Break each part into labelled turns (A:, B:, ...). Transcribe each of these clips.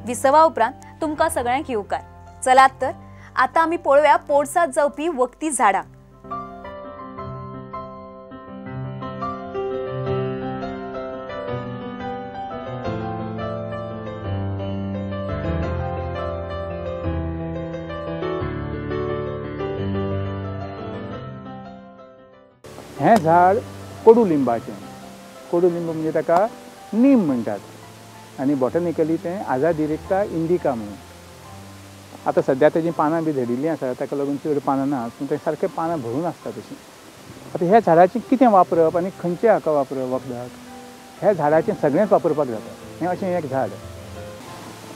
A: विसवा उपरांत तुमकां सगळ्यांक येवकार। चलात तर आता आमी पळोवया पोरसांत जावपी वखदी झाडां।
B: हें झाड कोडुलिंबाचें। कोडुलिंब म्हणजे ताका नीम म्हणटात आनी बॉटनिकली तें आझादिरेक्टा इंडिका म्हणून। आतां सद्या तेजीं पानां बी झडिल्लीं आसा, ताका लागून चड पानां नात, पूण तें सारकें पानां भरून आसता तशीं। आतां ह्या झाडाचें कितें वापरप आनी खंयचे हाका वापरप वखदाक? ह्या झाडाचें सगळेंच वापरपाक जाता। हें अशें एक झाड।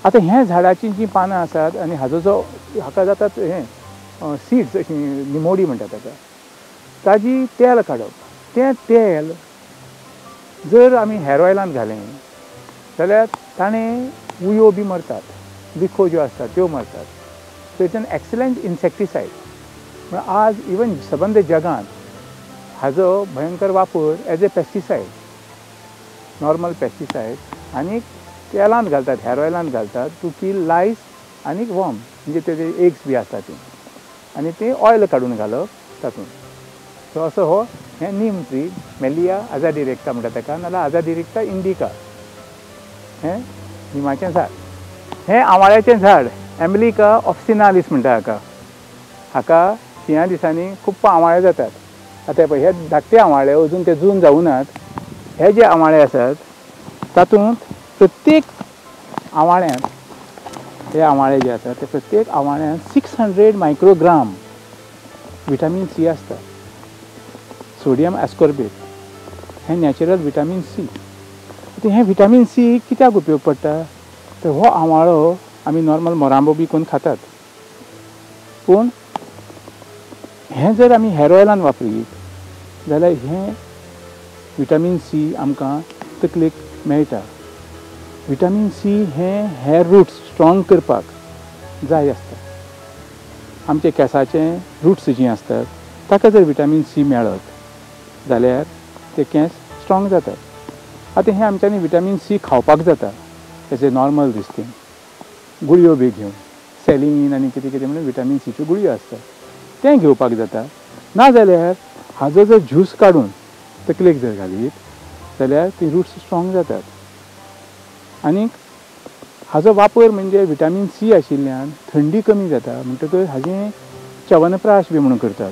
B: आतां ह्या झाडाचीं जीं पानां आसात आनी हाजो जो हाका जातात हें सीड्स अशीं निमोडी म्हणटात ताका, ताजी तेल काडप। तें तेल जर आमी हेअर ऑयलांत घालें जाल्यार ताणें उयो बी मरतात, बिखो ज्यो आसतात त्यो मरतात। So it's an excellent insecticide. म्हण आज इवन सबंद जगांत हाजो भयंकर वापर as a pesticide, normal pesticide. आनी तेलांत घालतात, हेअर ऑयलांत घालतात टू किल लायस आनी वॉर्म, म्हणजे तेजे एग्स बी आसतात तीं, आनी तें ऑयल काडून घालप तातूंत। सो असो हो हें नीम ट्री, मेलिया आझादिरेक्टा म्हणटा ताका, नाजाल्यार आझादिरेक्टा इंडिका, हें निमाचें झाड। हें आंवाळ्याचें झाड, एम्बलिका ऑफिसिनालिस म्हणटा हाका। हाका शिंया दिसांनी खूब आंवाळे जातात। आतां पळय हे धाकटे आंवाळे अजून ते जून जावनात। हे जे आंवाळे आसात तातूंत प्रत्येक आंवाळ्यांत, हे आंवाळे जे आसात ते प्रत्येक आंवाळ्यांत 600 मायक्रोग्राम विटामीन सी आसता। सोडियम एस्कॉर्बेट हें नॅचरल विटामीन सी। हें विटामीन सी कित्याक उपयोग पडटा? तर हो आंवाळो आमी नॉर्मल मोरांबो बी करून खातात, पूण हें जर आमी हेअर ऑयलान वापरीत जाल्यार हें विटामीन सी आमकां तकलेक मेळटा। विटामीन सी हें हेअर रूट्स स्ट्रॉंग करपाक जाय आसता। आमचे केंसाचे रूट्स जीं आसतात ताका जर विटामीन सी मेळत जाल्यार ते केंस स्ट्रॉंग जातात। आतां हें आमच्यांनी विटामीन सी खावपाक जाता as a normal these thing. गुळयो बी घेवन सेलीन आनी कितें कितें म्हणून विटामीन सीच्यो गुळयो आसतात तें घेवपाक जाता। नाजाल्यार हाजो जर ज्यूस काडून तकलेक जर घालीत जाल्यार ती रूट्स स्ट्रॉंग जातात। आनीक हाजो वापर म्हणजे विटामीन सी आशिल्ल्यान थंडी कमी जाता, म्हणटकच हाजें च्यवनप्राश बी म्हणून करतात।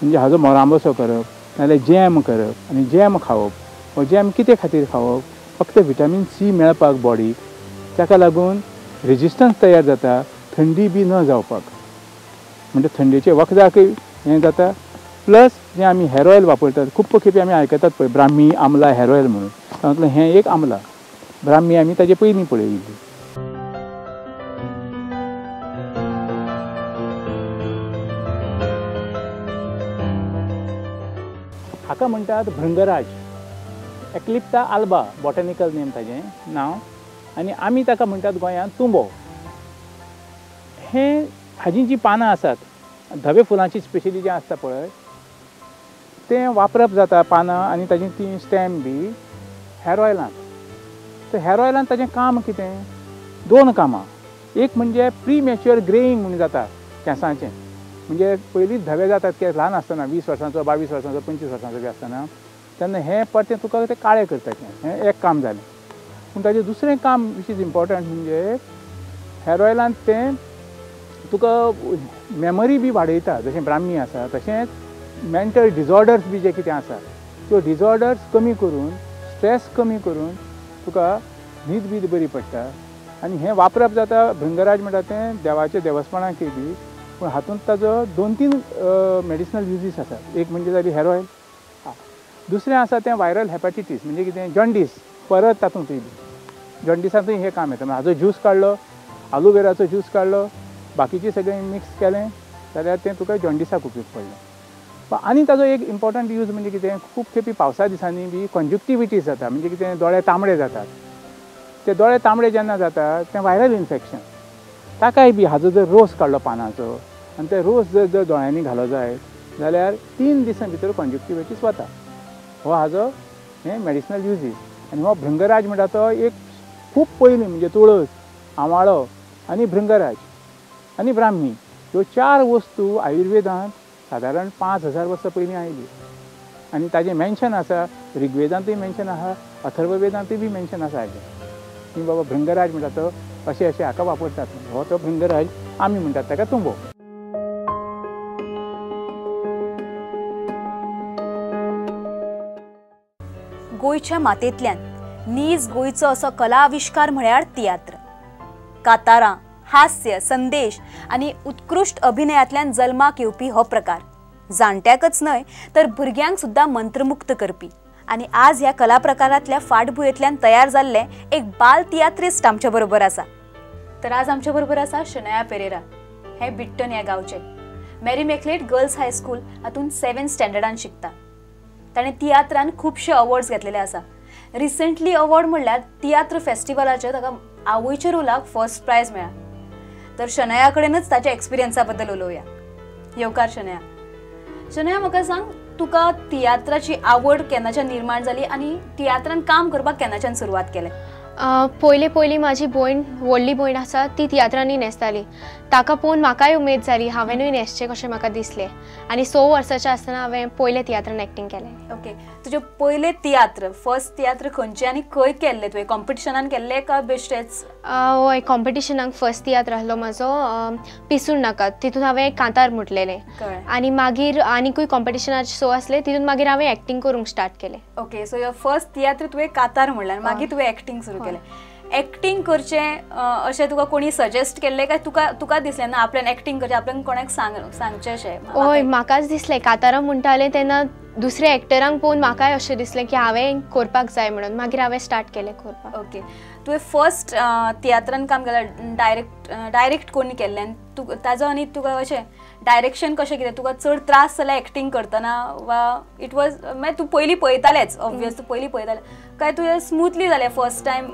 B: म्हणजे हाजो मोरांबोसो करप नाजाल्यार जॅम करप, आनी जॅम खावप। हो जॅम कितें खातीर खावप? फक्त विटामीन सी मेळपाक बॉडीक, ताका लागून रेजिस्टन्स तयार जाता, थंडी बी न जावपाक। म्हणजे थंडेचे वखदाकय हें जाता। प्लस जें आमी हेअर ऑयल वापरतात, खूब खेपे आमी आयकतात पळय ब्राह्मी आमला हेअर ऑयल म्हणून, तातूंतलें हें एक आमला। ब्राह्मी आमी ताजे पयलीं पळयिल्ली। हाका म्हणटात भृंगराज, एक्लिप्टा आल्बा बॉटनिकल नेम ताजें नांव, आनी आमी ताका म्हणटात गोंयांत तुंबो। हें हाजीं जीं पानां आसात, धवे फुलांची स्पेशली जें आसता पळय तें वापरप जाता, पानां आनी ताजीं तीं स्टेम बी हेअर ऑयलांत। तर हेअर ऑयलांत ताजें काम कितें? दोन कामां। एक म्हणजे प्री मॅच्युअर ग्रेईंग म्हणून जाता केंसांचें, म्हणजे पयलींच धवे जातात केंस ल्हान आसतना, 20 वर्सांचो 22 वर्सांचो 25 वर्सांचो बी आसतना, तेन्ना हें परतें तुका तें काळें करता केंस। हें एक काम जालें। पूण ताजें दुसरें काम विच इज इम्पॉर्टंट म्हणजे हेअर ऑयलांत तें तुका मेमरी बी वाडयता, जशें ब्राह्मी आसा तशेंच मेंटल डिजॉर्डर्स बी जे कितें आसा त्यो डिजॉर्डर्स कमी करून, स्ट्रेस कमी करून तुका न्हीद बी बरी पडटा। आनी हें वापरप जाता, भृंगराज म्हणटा तें देवाच्या देवस्थानाकय बी, पूण हातूंत ताजो 2-3 मेडिसिनल युजीस आसात। एक म्हणजे जाली हेअर ऑयल, दुसरें आसा तें वायरल हेपॅटिटीस म्हणजे कितें जॉन्डीस, परत तातूंतय बी जॉन्डिसांतूय हें काम येता। हाजो ज्यूस काडलो, आलोवेराचो ज्यूस काडलो, बाकीचें सगळें मिक्स केलें जाल्यार तें तुका जॉन्डिसाक उपयोग पडलो। आनी ताजो एक इम्पॉर्टंट यूज म्हणजे कितें, खूब खेपी पावसा दिसांनी बी कॉन्जक्टिविटीस जाता, म्हणजे कितें दोळे तांबडे जातात। ते दोळे तांबडे जेन्ना जातात तें वायरल इन्फेक्शन, ताकाय बी हाजो जर रोस काडलो पानांचो आनी ते रोस जर दोळ्यांनी घालो जाय जाल्यार 3 दिसां भितर कॉन्जक्टिविटीस वता। हो हाजो हें मेडिसिनल युजीस। आनी हो भृंगराज म्हणटा तो एक खूब पयलीं म्हणजे तुळस आंवाळो आनी भृंगराज आनी ब्राह्मी ह्यो 4 वस्तू आयुर्वेदांत सादारण 5000 वर्सां पयलीं आयली आनी ताजें मेन्शन आसा ऋग्वेदांतूय मेन्शन आसा अथर्ववेदांतूय बी मेन्शन आसा हाजें की बाबा भृंगराज म्हणटा तो अशें अशें हाका वापरतात हो तो भृंगराज आमी म्हणटात ताका तुंबो.
A: गोंयच्या मातेंतल्यान नीज गोंयचो असो कला आविष्कार म्हळ्यार तियात्र. कांतारां, हास्य, संदेश आनी उत्कृश्ट अभिनयांतल्यान जल्माक येवपी हो प्रकार जाणट्याकच न्हय तर भुरग्यांक सुद्दां मंत्रमुक्त करपी आनी आज ह्या कला प्रकारांतल्या फाटभुंयेंतल्यान तयार जाल्ले एक बाल तियात्रिस्ट आमच्या बरोबर आसा. तर आज आमच्या बरोबर आसा शनाया पेरेरा. हे बिट्टन ह्या गांवचे मेरी मेक्लेट गर्ल्स हायस्कूल हातून 7th स्टँडर्डान शिकता. ताणें तियात्रान खुबशे अवॉर्ड्स घेतलेले आसा. रिसंटली अवॉर्ड म्हणल्यार तियात्र फेस्टिवलाचेर ताका आवयच्या रोलाक फर्स्ट प्रायज मेळ्ळा. तर शनाया कडेनच ताच्या एक्सपिरियन्सा बद्दल उलोवया. येवकार शनाया. शनाया म्हाका सांग, तुका तियात्राची आवड केन्नाच्यान निर्माण जाली आनी तियात्रान काम करपाक केन्नाच्यान सुरवात केलें?
C: पयलीं म्हाजी भयण, व्हडली भयण आसा ती तियात्रांनी न्हेसताली. ताका पळोवन म्हाकाय उमेद जाली, हांवेनूय न्हेसचें कशें म्हाका दिसलें आनी 6 वर्साचें आसतना हांवें पयलें तियात्रान एक्टींग केलें.
A: ओके, तुजें पयलें तियात्र फर्स्ट तियात्र खंयचें आनी खंय केल्लें तुवें? कॉम्पिटिशनान केल्लें काय बेश्टेच?
C: हय, कॉम्पिटिशनाक फर्स्ट तियात्र आसलो म्हाजो पिसून नाका. तितून हांवें कांतार म्हटलेलें आनी मागीर आनीकूय कॉम्पिटिशनाचे 6 आसले, तितून मागीर हांवें एक्टींग करूंक स्टार्ट केलें.
A: Okay, so your first tiatr तुवें कांतार म्हणलें, मागीर तुवें एक्टींग सुरू केलें. एक्टींग करचें अशें तुका कोणी सजेस्ट केल्लें काय तुका दिसलें ना आपल्यान एक्टींग करचें, आपल्यान कोणाक सांगचें अशें?
C: हय, म्हाकाच दिसलें. कांतारां म्हणटालें तेन्ना दुसऱ्या एक्टरांक पळोवन म्हाकाय अशें दिसलें की हांवें करपाक जाय म्हणून मागीर हांवें स्टार्ट केलें करपाक.
A: ओके, तुवें फर्स्ट तियात्रान काम केलें, डायरेक्ट कोणी केल्लें आनी ताजो आनी तुका अशें डायरेक्शन कशें कितें? तुका चड त्रास जाल्यार एक्टींग करतना वा इट वॉज मागीर तूं पयलीं पळयतालेंच ऑब्वियस, तूं पयलीं पळयतालें काय तुवें स्मूथली जालें फर्स्ट टायम?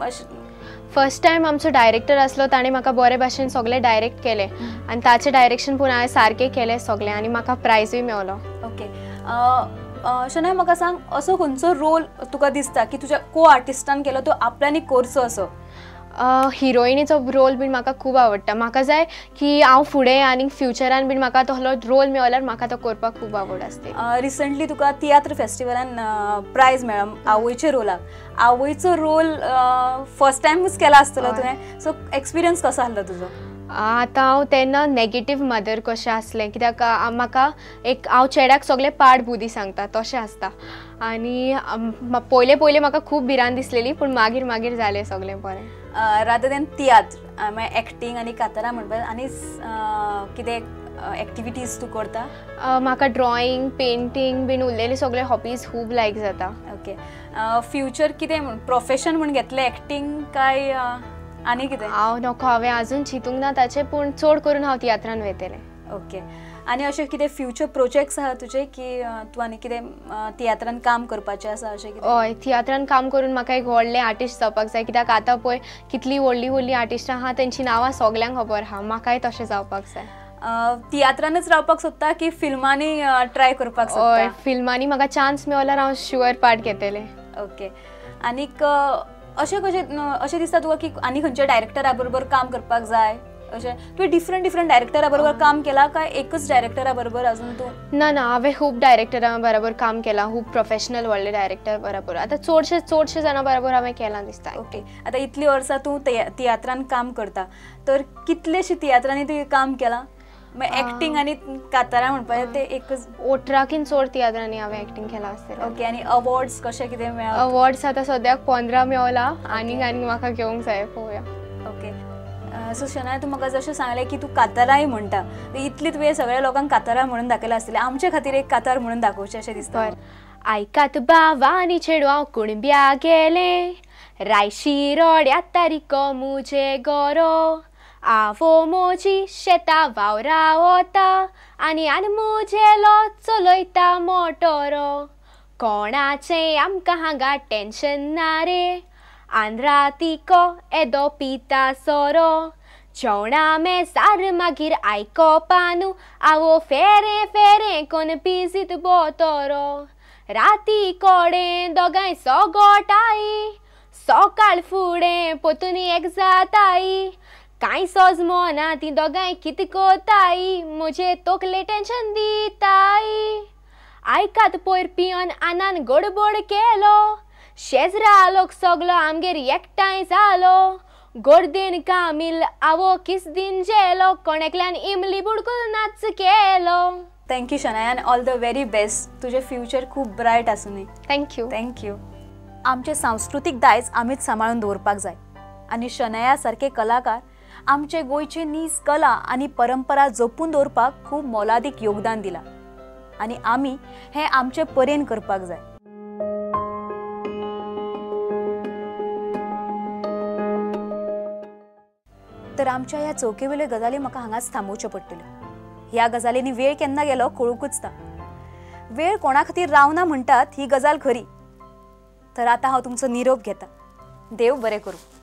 C: फर्स्ट टायम आमचो डायरेक्टर आसलो, ताणें म्हाका बरे भाशेन सगळें डायरेक्ट केलें आनी ताचें डायरेक्शन पळोवन हांवें सारकें केलें सगळें आनी म्हाका प्रायजूय मेळलो.
A: ओके, शनाया म्हाका सांग, असो खंयचो रोल तुका दिसता की तुज्या को आर्टिस्टान केलो तो आपल्यानी करचो असो?
C: हिरोइनीचो रोल बीन म्हाका खूब आवडटा. म्हाका जाय की हांव फुडें आनी फ्युचरान बीन म्हाका तसलो रोल मेळल्यार म्हाका तो करपाक खूब आवड आसता.
A: रिसंटली तुका तियात्र फेस्टिवलान प्रायज मेळ्ळा आवयच्या रोलाक. आवयचो रोल फर्स्ट टायमूच केला आसतलो तुवें, सो एक्सपिरियन्स कसो आसलो तुजो?
C: आतां हांव तेन्ना नेगेटीव मदर कशें आसलें, कित्याक म्हाका हांव चेड्याक सगळें पाड बुदी सांगता तशें आसता आनी पयलें म्हाका खूब भिरांत दिसलेली, पूण मागीर जालें सगळें बरें.
A: रादर दॅन तियात्र मागीर एक्टींग आनी कांतारां म्हणपाक आनी कितें एक्टिविटीज तूं करता?
C: म्हाका ड्रॉइंग, पेंटींग बीन उरलेली सगळे हॉबीज खूब लायक जाता.
A: ओके, फ्युचर कितें प्रोफेशन म्हूण घेतलें एक्टींग काय आनी कितें?
C: हांव नको, हांवें आजून चिंतूंक ना ताचें, पूण चड करून हांव तियात्रान वयतलें.
A: ओके, आनी अशें कितें फ्युचर प्रोजेक्ट्स आहा तुजे की तूं आनी कितें तियात्रान काम करपाचें आसा अशें कितें?
C: हय, तियात्रान काम करून म्हाका एक व्हडलें आर्टिस्ट जावपाक जाय, कित्याक आतां पळय कितलीं व्हडलीं आर्टिस्टां आहा तेंची नांवां सगल्यांक खबर आहा. म्हाकाय तशें जावपाक जाय.
A: तियात्रानच रावपाक सोदता की फिल्मांनी ट्राय करपाक सोदता?
C: हय, फिल्मांनी म्हाका चान्स मेळल्यार हांव शुअर पार्ट घेतलें.
A: ओके, आनीक अशें दिसता तुका की आनी खंयच्या डायरेक्टरा बरोबर काम करपाक जाय अशें? तुवें डिफरंट डायरेक्टरा बरोबर काम केलां काय एकच डायरेक्टरा बरोबर अजून तूं?
C: ना, हांवें खूब डायरेक्टरा बरोबर काम केलां, खूब प्रोफेशनल व्हडले डायरेक्टर बरोबर. आतां चडशे जाणां बरोबर हांवें केलां दिसता.
A: ओके, आतां इतलीं वर्सां तूं तियात्रान काम करता, तर कितलेशे तियात्रांनी तुवें काम केलां? एक्टींग आनी कांतारां म्हणपाचें तें एकच? 18कीन
C: चड तियात्रांनी हांवें एक्टींग केलां आसतलें.
A: ओके, आनी अवॉर्ड्स कशें कितें मेळ्ळा?
C: अवॉर्ड्स आतां सद्याक 15 मेळला, आनी म्हाका घेवंक जाय, पळोवया.
A: ओके, सो शनाया तूं म्हाका जशें सांगलें की तूं कांतारांय म्हणटा, इतली तुवें सगळ्या लोकांक कांतारां म्हणून दाखयलां आसतलें, आमचे खातीर एक कांतार म्हणून दाखोवचें अशें दिसता.
C: आयकात बावानी चेडूं हांव कुणब्या गेलें, रायशी रोड्यात तारीको मुजे गोरो, आवो मोजी शेतां वावरां वता आनी मुजेलो चलयता मोटोरो. कोणाचें आमकां हांगा टेन्शन ना रे, आंध्रा तिको येदो पिता सोरो, जेवणा मेसार मागीर आयकोपानू आवो फेरे कोण पिजीत बोतोरो. राती कोडे दोगांय सोगोटाई सकाळ फुडें पोतून एक जाताई कांय सोजमो ना ती दोगांय कितें कोताई म्हजे तोकले टेन्शन दिताई आयकात पयर पियोन आनान गडबड केलो शेजरा लोक सगलो आमगेर एकठांय जालो गर्देन कामील आवो किस दिन जेलो कोणेकल्यान इमली बुडकूल नाच केलो.
A: Thank you Shanaya and all the very best. तुझे फ्युचर खूप ब्रायट आसूं दी.
C: थँक्यू.
A: थँक्यू. आमचे सांस्कृतीक दायज आमीच सांबाळून दवरपाक जाय आनी शनाया सारके कलाकार आमचे गोंयचे नीज कला आनी परंपरा जपून दवरपाक खूब मोलादीक योगदान दिलां आनी आमी हें आमचे परेन करपाक जाय. तर आमच्या ह्या चौकेवेल्यो गजाली म्हाका हांगाच थांबोवच्यो पडटल्यो. ह्या गजालींनी वेळ केन्ना गेलो कळूंकूच ना. वेळ कोणा खातीर रावना म्हणटात ही गजाल खरी. तर आतां हांव तुमचो निरोप घेता. देव बरें करूं.